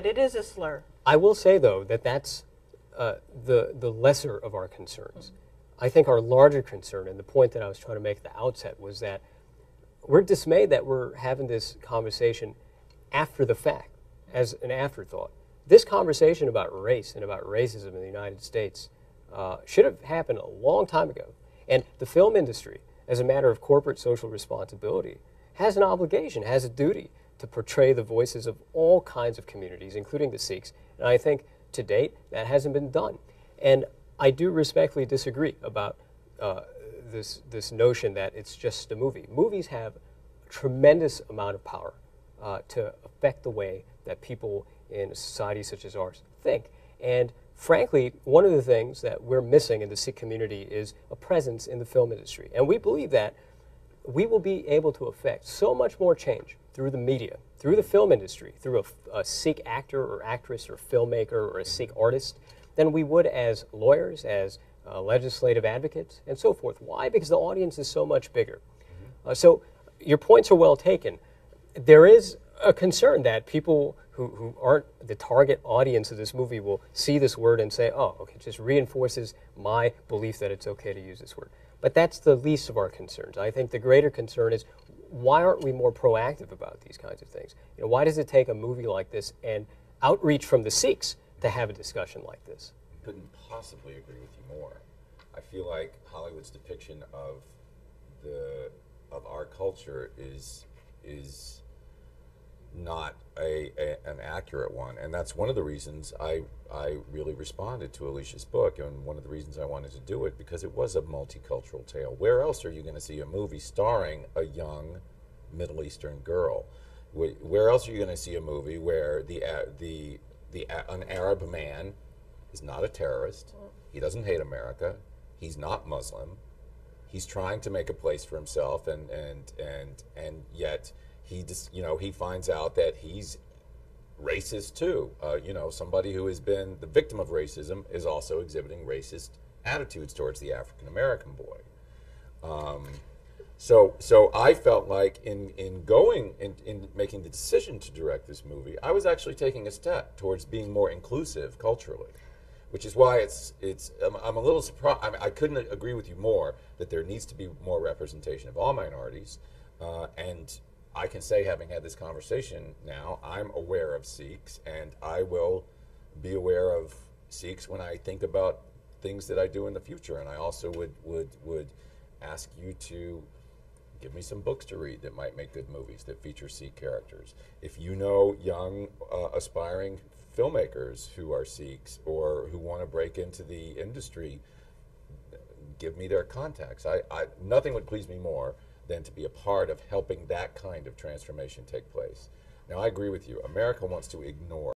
But it is a slur. I will say, though, that that's the lesser of our concerns. I think our larger concern, and the point that I was trying to make at the outset, was that we're dismayed that we're having this conversation after the fact, as an afterthought. This conversation about race and about racism in the United States should have happened a long time ago. And the film industry, as a matter of corporate social responsibility, has an obligation, has a duty to portray the voices of all kinds of communities, including the Sikhs. And I think to date, that hasn't been done. And I do respectfully disagree about this notion that it's just a movie. Movies have a tremendous amount of power to affect the way that people in a society such as ours think. And frankly, one of the things that we're missing in the Sikh community is a presence in the film industry. And we believe that we will be able to affect so much more change through the media, through the film industry, through a Sikh actor or actress or filmmaker or a Sikh artist, than we would as lawyers, as legislative advocates, and so forth. Why? Because the audience is so much bigger. So your points are well taken. There is a concern that people who aren't the target audience of this movie will see this word and say, oh, okay, it just reinforces my belief that it's okay to use this word. But that's the least of our concerns. I think the greater concern is, why aren't we more proactive about these kinds of things? You know, why does it take a movie like this and outreach from the Sikhs to have a discussion like this? Couldn't possibly agree with you more. I feel like Hollywood's depiction of our culture is not an accurate one, and that's one of the reasons I really responded to Alicia's book, and one of the reasons I wanted to do it, because it was a multicultural tale. Where else are you going to see a movie starring a young Middle Eastern girl? Where else are you going to see a movie where an Arab man is not a terrorist, he doesn't hate America, he's not Muslim, he's trying to make a place for himself, and yet he just, he finds out that he's racist too. Somebody who has been the victim of racism is also exhibiting racist attitudes towards the African American boy. So I felt like in making the decision to direct this movie, I was actually taking a step towards being more inclusive culturally, which is why I'm a little surprised. I mean, I couldn't agree with you more that there needs to be more representation of all minorities, and I can say, having had this conversation now, I'm aware of Sikhs, and I will be aware of Sikhs when I think about things that I do in the future. And I also would ask you to give me some books to read that might make good movies that feature Sikh characters. If you know young, aspiring filmmakers who are Sikhs or who want to break into the industry, give me their contacts. Nothing would please me more than to be a part of helping that kind of transformation take place. Now, I agree with you. America wants to ignore